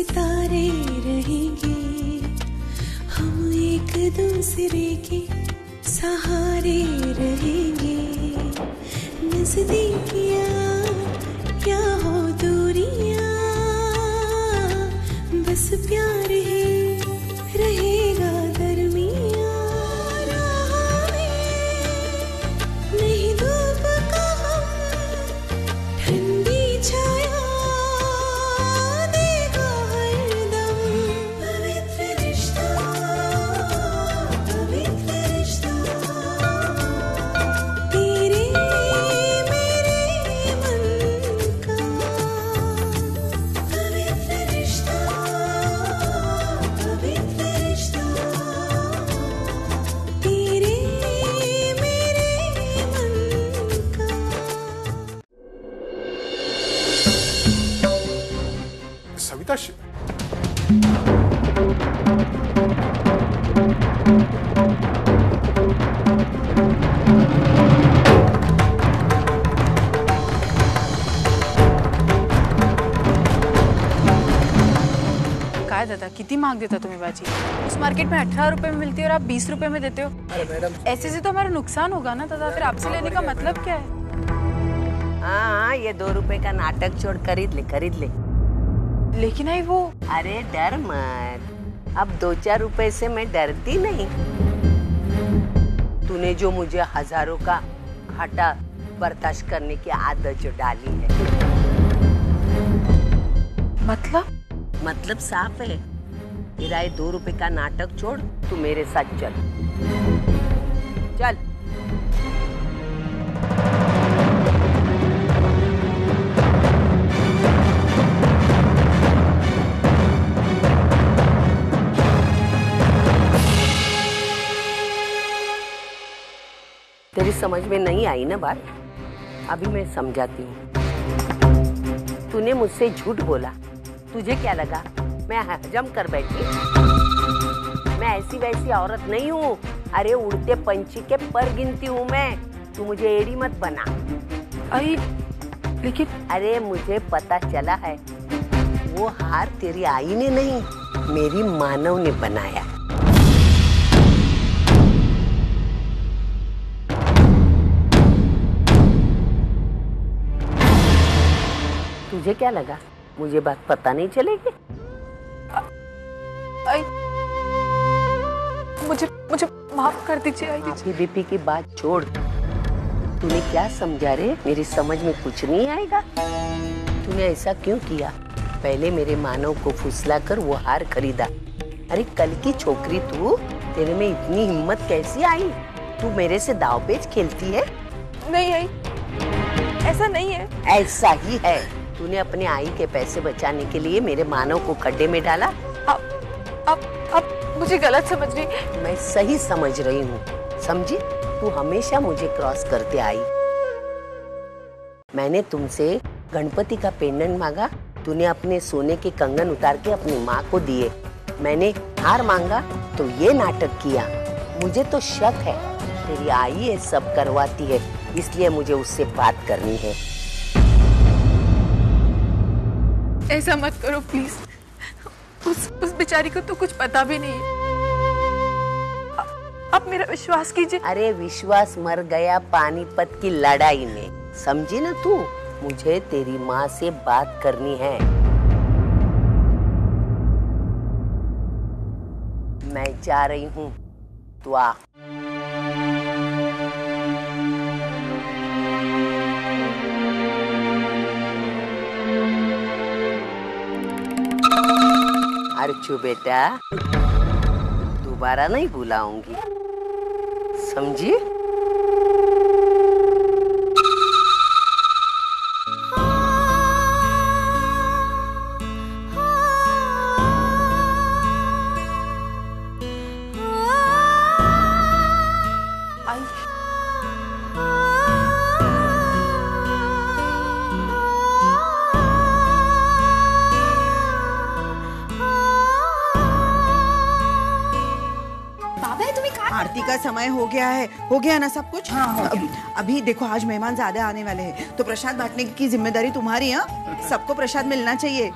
सितारे रहेंगे, हम एक दूसरे के सहारे रहेंगे। नजदीकियां क्या हो दूरियां, बस प्यार ही रहेगा दरमियां। राह में नहीं धूप का हम, ठंडी छाया देगा हरदम। पवित्र रिश्ता, पवित्र रिश्ता, तेरे मेरे मन का। पवित्र रिश्ता, पवित्र रिश्ता, तेरे मेरे मन का। सविता काय दादा, किती महाग देता तुम्ही भाजी? उस मार्केट में 18 रुपए में मिलती है और आप 20 रुपए में देते हो। अरे मैडम, ऐसे से तो हमारा नुकसान होगा ना दादा, फिर आपसे लेने का मतलब क्या है? हाँ, ये 2 रुपए का नाटक छोड़ खरीद ले, खरीद ले। लेकिन आई वो अरे डर मत, अब 2-4 रुपए से मैं डरती नहीं। तूने जो मुझे हजारों का घाटा बर्दाश्त करने की आदत जो डाली है। मतलब साफ है, तेरा ये 2 रुपए का नाटक छोड़, तू मेरे साथ चल। चल। तेरी समझ में नहीं आई ना बात? अभी मैं समझाती हूँ। तूने मुझसे झूठ बोला, तुझे क्या लगा मैं हजम कर बैठी? मैं ऐसी वैसी औरत नहीं हूँ। अरे उड़ते पंछी के पर गिनती हूँ मैं। तू मुझे एड़ी मत बना। आई लेकिन अरे मुझे पता चला है, वो हार तेरी आई ने नहीं, मेरी मानव ने बनाया। तुझे क्या लगा मुझे बात पता नहीं चलेगी? आई मुझे माफ कर दीजिए। आई माफी बीपी की बात छोड़। तूने क्या समझा रे? मेरी समझ में कुछ नहीं आएगा। तूने ऐसा क्यों किया? पहले मेरे मानव को फुसला कर वो हार खरीदा। अरे कल की छोकरी तू, तेरे में इतनी हिम्मत कैसी आई? तू मेरे से दावपेच खेलती है? नहीं आई, ऐसा नहीं है। ऐसा ही है। तूने अपने आई के पैसे बचाने के लिए मेरे मानव को खड्डे में डाला। अब मुझे गलत समझ रही। मैं सही समझ रही हूँ, समझी? तू हमेशा मुझे क्रॉस करते आई। मैंने तुमसे गणपति का पेंडेंट मांगा, तूने अपने सोने के कंगन उतार के अपनी माँ को दिए। मैंने हार मांगा तो ये नाटक किया। मुझे तो शक है तेरी आई ये सब करवाती है, इसलिए मुझे उससे बात करनी है। ऐसा मत करो प्लीज। उस बेचारी को तो कुछ पता भी नहीं है। आप मेरा विश्वास कीजिए। अरे विश्वास मर गया पानीपत की लड़ाई में, समझी ना तू? मुझे तेरी माँ से बात करनी है। मैं जा रही हूँ, तू आ। अर्चू बेटा, दोबारा नहीं बुलाऊंगी, समझी? आरती का समय हो गया ना सब कुछ? हाँ, अभी देखो आज मेहमान ज्यादा आने वाले हैं तो प्रसाद बांटने की जिम्मेदारी तुम्हारी है। सबको प्रसाद मिलना चाहिए।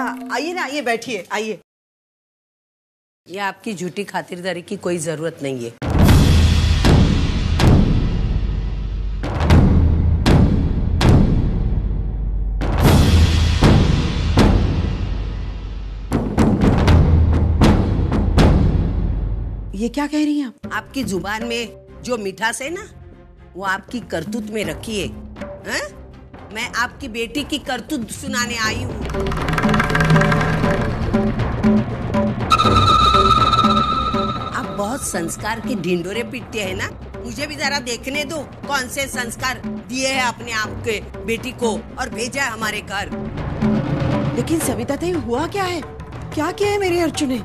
आइए ना, आइए बैठिए, आइए। ये आपकी झूठी खातिरदारी की कोई जरूरत नहीं है। ये क्या कह रही हैं आप? आपकी जुबान में जो मिठास है ना, वो आपकी करतूत में रखी है। हैं? मैं आपकी बेटी की करतूत सुनाने आई हूँ। आप बहुत संस्कार के ढिंडोरे पीटते हैं ना, मुझे भी जरा देखने दो कौन से संस्कार दिए हैं अपने आप के बेटी को और भेजा है हमारे घर। लेकिन सविता दी, हुआ क्या है? क्या किया है मेरे अर्जुन ने?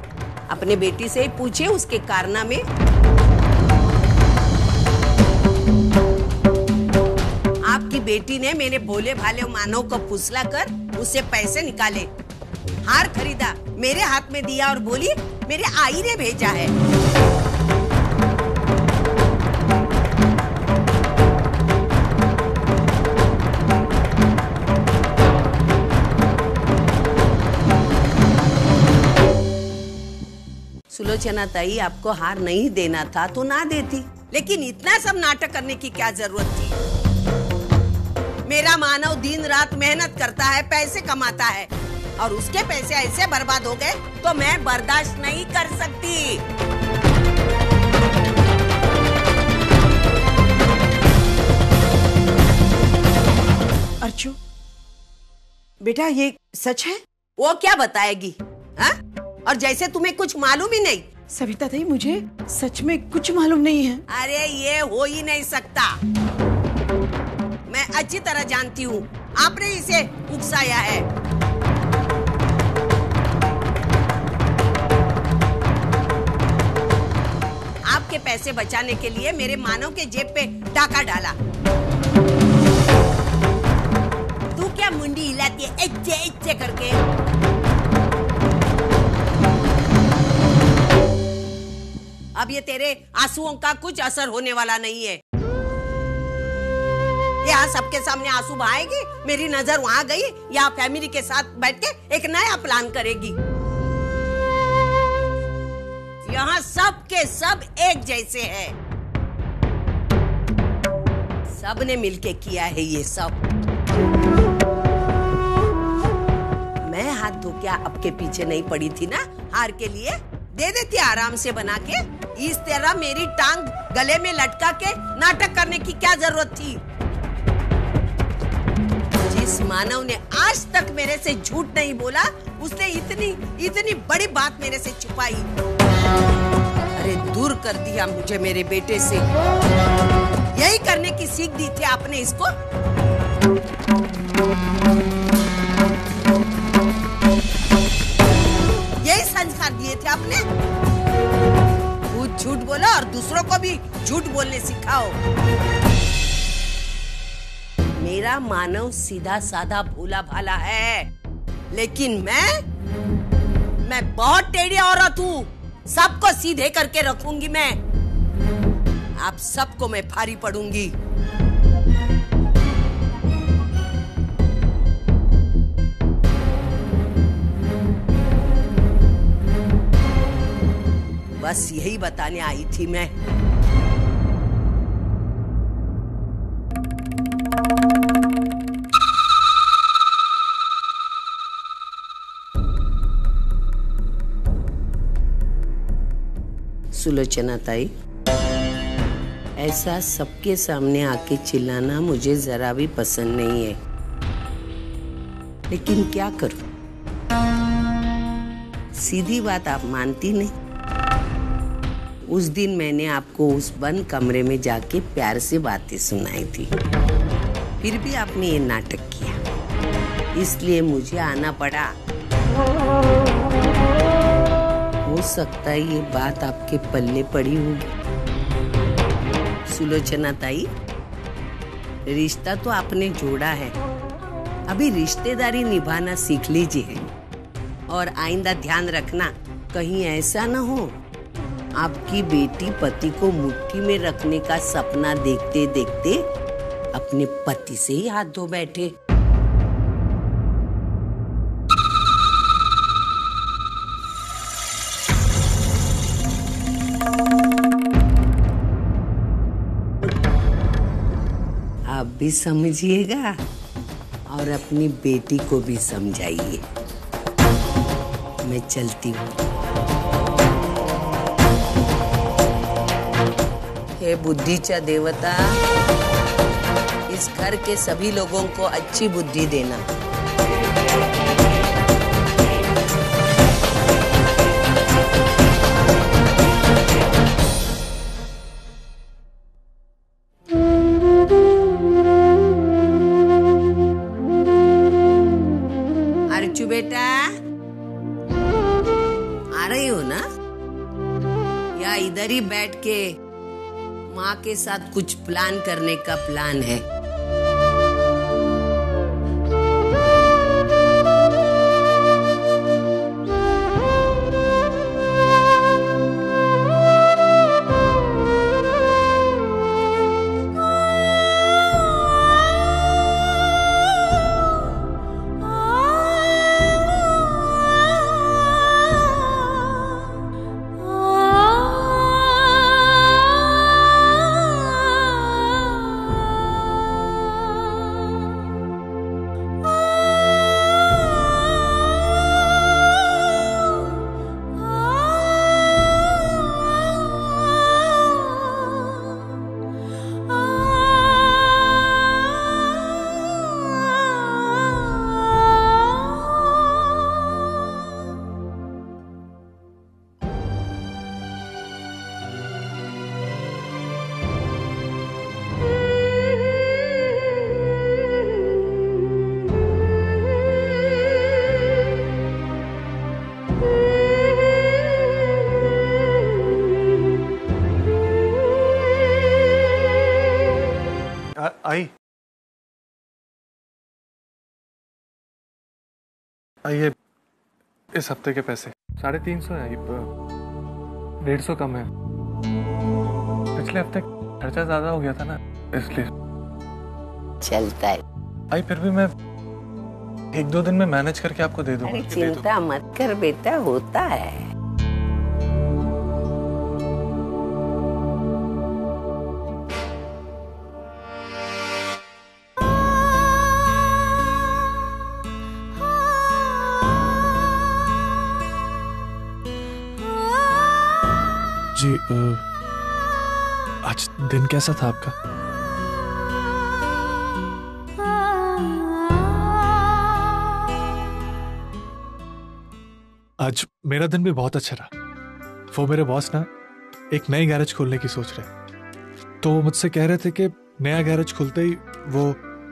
अपने बेटी से ही पूछे उसके कारनामे। आपकी बेटी ने मेरे भोले भाले मानव को फुसला कर उससे पैसे निकाले, हार खरीदा, मेरे हाथ में दिया और बोली मेरे आई ने भेजा है। सुलोचना ताई, आपको हार नहीं देना था तो ना देती, लेकिन इतना सब नाटक करने की क्या जरूरत थी? मेरा मानव दिन रात मेहनत करता है, पैसे कमाता है, और उसके पैसे ऐसे बर्बाद हो गए तो मैं बर्दाश्त नहीं कर सकती। अर्चू बेटा, ये सच है? वो क्या बताएगी? हा? और जैसे तुम्हें कुछ मालूम ही नहीं। सविता दी, मुझे सच में कुछ मालूम नहीं है। अरे ये हो ही नहीं सकता। मैं अच्छी तरह जानती हूँ, आपने इसे उकसाया है। आपके पैसे बचाने के लिए मेरे मानव के जेब पे डाका डाला। तू क्या मुंडी हिलाती है एच्चे एच्चे करके? अब ये तेरे आंसुओं का कुछ असर होने वाला नहीं है। यहाँ सबके सामने आंसू बहाएगी, मेरी नजर वहाँ गई, या फैमिली के साथ बैठ के एक नया प्लान करेगी। यहाँ सब के सब एक जैसे हैं। सब ने मिलके किया है ये सब। मैं हाथ धो के आपके पीछे नहीं पड़ी थी ना हार के लिए, दे देती आराम से बना के। इस तरह मेरी टांग गले में लटका के नाटक करने की क्या जरूरत थी? जिस मानव ने आज तक मेरे से झूठ नहीं बोला, उसने इतनी बड़ी बात मेरे से छुपाई। अरे दूर कर दिया मुझे मेरे बेटे से। यही करने की सीख दी थी आपने इसको? यही संस्कार दिए थे आपने? खुद झूठ बोलो और दूसरों को भी झूठ बोलने सिखाओ। मेरा मानव सीधा साधा भोला भाला है, लेकिन मैं बहुत टेढ़ी औरत हूँ। सबको सीधे करके रखूंगी मैं। आप सबको मैं भारी पड़ूंगी। बस यही बताने आई थी मैं। सुलोचना ताई, ऐसा सबके सामने आके चिल्लाना मुझे जरा भी पसंद नहीं है, लेकिन क्या करूं? सीधी बात आप मानती नहीं। उस दिन मैंने आपको उस बंद कमरे में जाके प्यार से बातें सुनाई थी, फिर भी आपने ये नाटक किया, इसलिए मुझे आना पड़ा। हो सकता है ये बात आपके पल्ले पड़ी होगी। सुलोचना ताई, रिश्ता तो आपने जोड़ा है, अभी रिश्तेदारी निभाना सीख लीजिए। और आइंदा ध्यान रखना, कहीं ऐसा ना हो आपकी बेटी पति को मुट्ठी में रखने का सपना देखते देखते अपने पति से ही हाथ धो बैठे। भी समझिएगा और अपनी बेटी को भी समझाइए। मैं चलती हूँ। हे बुद्धिचा देवता, इस घर के सभी लोगों को अच्छी बुद्धि देना। अर्चू बेटा, आ रही हो ना? या इधर ही बैठ के माँ के साथ कुछ प्लान करने का प्लान है? ये इस हफ्ते के पैसे 350 है, 150 कम है। पिछले हफ्ते खर्चा ज्यादा हो गया था ना, इसलिए। चलता है। आई फिर भी मैं 1-2 दिन में मैनेज करके आपको दे दूंगा। अरे चिंता मत कर बेटा, होता है। जी आज दिन कैसा था आपका? आज मेरा दिन भी बहुत अच्छा रहा। वो मेरे बॉस ना एक नई गैरेज खोलने की सोच रहे, तो वो मुझसे कह रहे थे कि नया गैरेज खुलते ही वो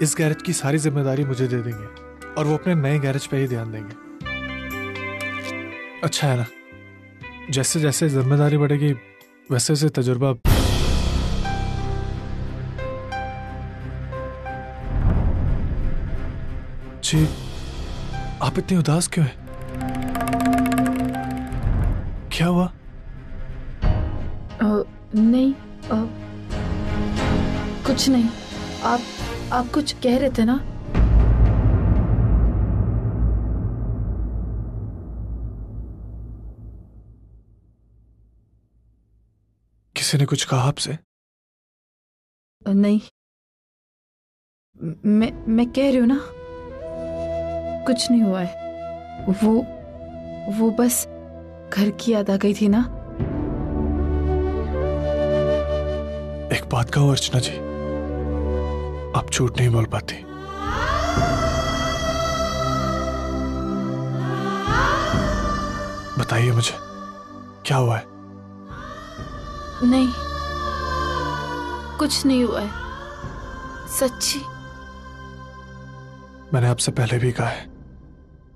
इस गैरेज की सारी जिम्मेदारी मुझे दे देंगे और वो अपने नए गैरेज पे ही ध्यान देंगे। अच्छा है ना, जैसे जैसे जिम्मेदारी बढ़ेगी वैसे वैसे तजुर्बा। जी आप इतनी उदास क्यों हैं? क्या हुआ? नहीं, कुछ नहीं। आप कुछ कह रहे थे ना? किसी ने कुछ कहा आपसे? नहीं, मैं कह रही हूँ ना, कुछ नहीं हुआ है। वो बस घर की याद आ गई थी ना। एक बात कहो अर्चना जी, आप झूठ नहीं बोल पाती। बताइए मुझे, क्या हुआ है? नहीं, कुछ नहीं हुआ है, सच्ची। मैंने आपसे पहले भी कहा है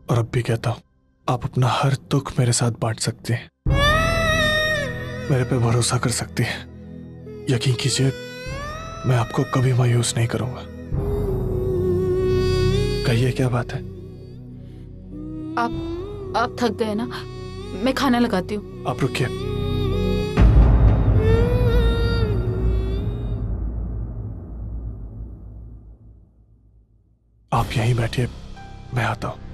और अब भी कहता हूं, आप अपना हर दुख मेरे साथ बांट सकते हैं, मेरे पे भरोसा कर सकती हैं। यकीन कीजिए, मैं आपको कभी मायूस नहीं करूंगा। कहिए क्या बात है? आप थक गए ना, मैं खाना लगाती हूँ। आप रुकिए। आप यहीं बैठिए, मैं आता हूं।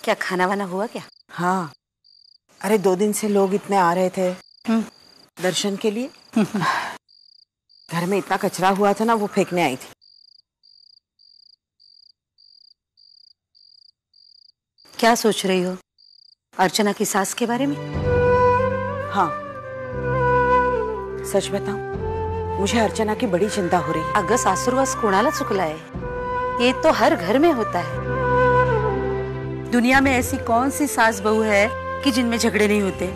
क्या खाना वाना हुआ क्या? हाँ, अरे 2 दिन से लोग इतने आ रहे थे दर्शन के लिए। घर में इतना कचरा हुआ था ना, वो फेंकने आई थी। क्या सोच रही हो अर्चना की सास के बारे में? हाँ, सच बताऊं, मुझे अर्चना की बड़ी चिंता हो रही है। अगं सासुरवास कोणाला चुकला है? ये तो हर घर में होता है। दुनिया में ऐसी कौन सी सास बहू है कि जिनमें झगड़े नहीं होते?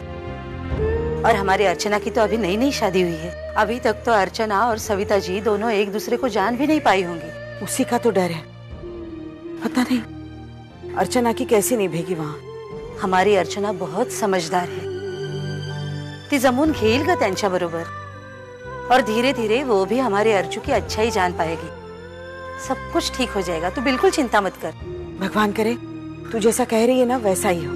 और हमारी अर्चना की तो अभी नई नई शादी हुई है। अभी तक तो अर्चना और सविता जी दोनों एक दूसरे को जान भी नहीं पाई होंगी। उसी का तो डर है। पता नहीं अर्चना की कैसी निभेगी वहां। हमारी अर्चना बहुत समझदार है। ती जमून घेईल ग त्यांच्या बरोबर, और धीरे धीरे वो भी हमारे अर्चू की अच्छा ही जान पाएगी। सब कुछ ठीक हो जाएगा, तू बिल्कुल चिंता मत कर। भगवान करे तू जैसा कह रही है ना वैसा ही हो।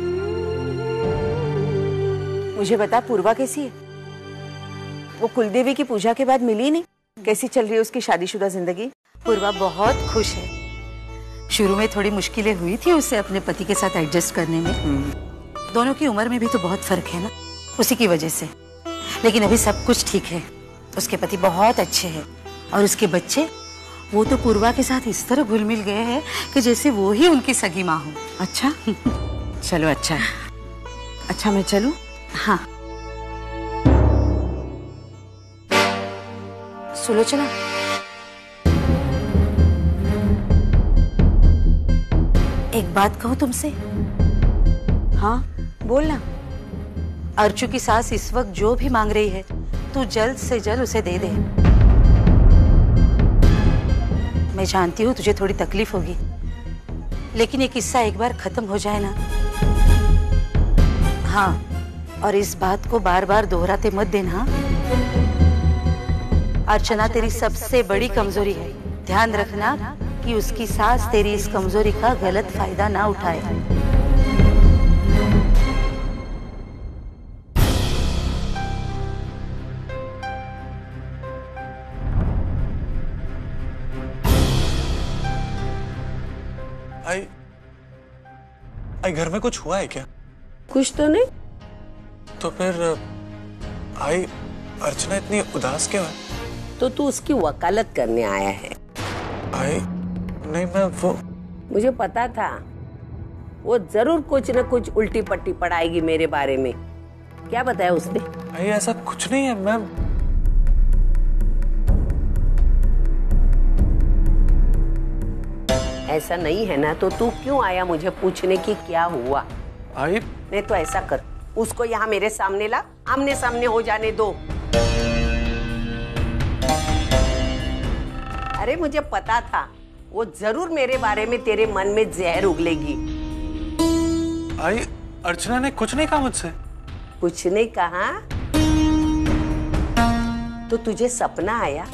मुझे बता, पूर्वा कैसी है? वो कुलदेवी की पूजा के बाद मिली नहीं। कैसी चल रही है उसकी शादीशुदा जिंदगी? पूर्वा बहुत खुश है। शुरू में थोड़ी मुश्किलें हुई थी उसे अपने पति के साथ एडजस्ट करने में। दोनों की उम्र में भी तो बहुत फर्क है ना, उसी की वजह से। लेकिन अभी सब कुछ ठीक है। उसके पति बहुत अच्छे हैं और उसके बच्चे, वो तो पूर्वा के साथ इस तरह घुल मिल गए हैं कि जैसे वो ही उनकी सगी माँ हो। अच्छा चलो, अच्छा अच्छा, मैं चलूं? हाँ। सुलोचना, एक बात कहूं तुमसे? हाँ बोलना। अर्चू की सास इस वक्त जो भी मांग रही है, तू जल्द से जल्द उसे दे दे। मैं जानती हूँ तुझे थोड़ी तकलीफ होगी, लेकिन ये किस्सा एक बार खत्म हो जाए ना। हाँ, और इस बात को बार बार दोहराते मत देना। अर्चना तेरी सबसे बड़ी कमजोरी है। ध्यान रखना कि उसकी सास तेरी इस कमजोरी का गलत फायदा ना उठाए। आई घर में कुछ हुआ है क्या? कुछ तो नहीं। तो फिर आई अर्चना इतनी उदास क्यों है? तो तू उसकी वकालत करने आया है? आई नहीं, मैं वो, मुझे पता था वो जरूर कुछ न कुछ उल्टी पट्टी पढ़ाएगी मेरे बारे में। क्या बताया उसने? आई ऐसा कुछ नहीं है। मैं ऐसा नहीं है ना, तो तू क्यों आया मुझे पूछने की क्या हुआ? आई नहीं तो ऐसा कर, उसको यहाँ मेरे सामने ला, आमने सामने हो जाने दो। अरे मुझे पता था वो जरूर मेरे बारे में तेरे मन में जहर उगलेगी। आई अर्चना ने कुछ नहीं कहा मुझसे। कुछ नहीं कहा? तो तुझे सपना आया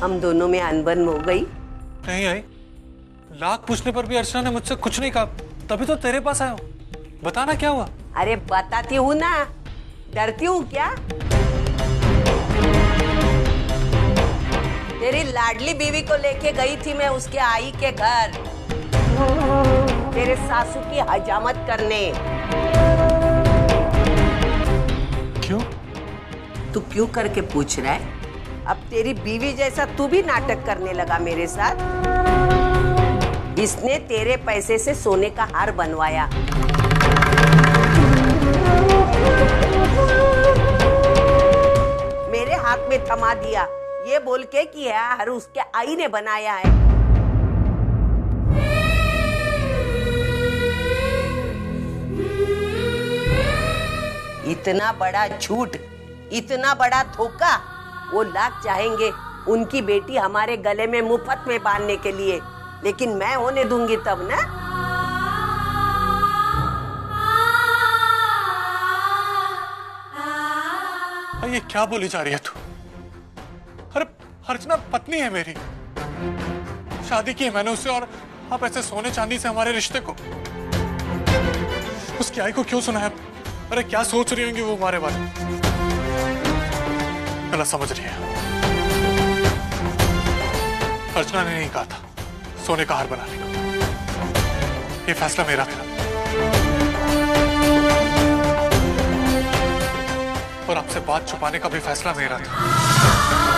हम दोनों में अनबन हो गई? नहीं आई, लाख पूछने पर भी अर्चना ने मुझसे कुछ नहीं कहा, तभी तो तेरे पास आया हूँ। बताना क्या हुआ? अरे बताती हूँ ना, डरती हूँ क्या? तेरी लाडली बीवी को लेके गई थी मैं उसके आई के घर, तेरे सासू की हजामत करने। क्यों? तू क्यों करके पूछ रहा है? अब तेरी बीवी जैसा तू भी नाटक करने लगा मेरे साथ। इसने तेरे पैसे से सोने का हार बनवाया। मेरे हाथ में थमा दिया, ये बोल के कि यार उसके आई ने बनाया है। इतना बड़ा झूठ, इतना बड़ा धोखा, वो लाख चाहेंगे उनकी बेटी हमारे गले में मुफ्त में बांधने के लिए, लेकिन मैं होने दूंगी तब ना। ये क्या बोली जा रही है तू? अरे अर्चना पत्नी है मेरी, शादी की है मैंने उससे, और आप ऐसे सोने चांदी से हमारे रिश्ते को, उसकी आई को क्यों सुनाया? अरे क्या सोच रही होंगी वो हमारे बारे में? गलत समझ रही है। अर्चना ने नहीं कहा था सोने का हार बनाने का। ये फैसला मेरा था। और आपसे बात छुपाने का भी फैसला मेरा था।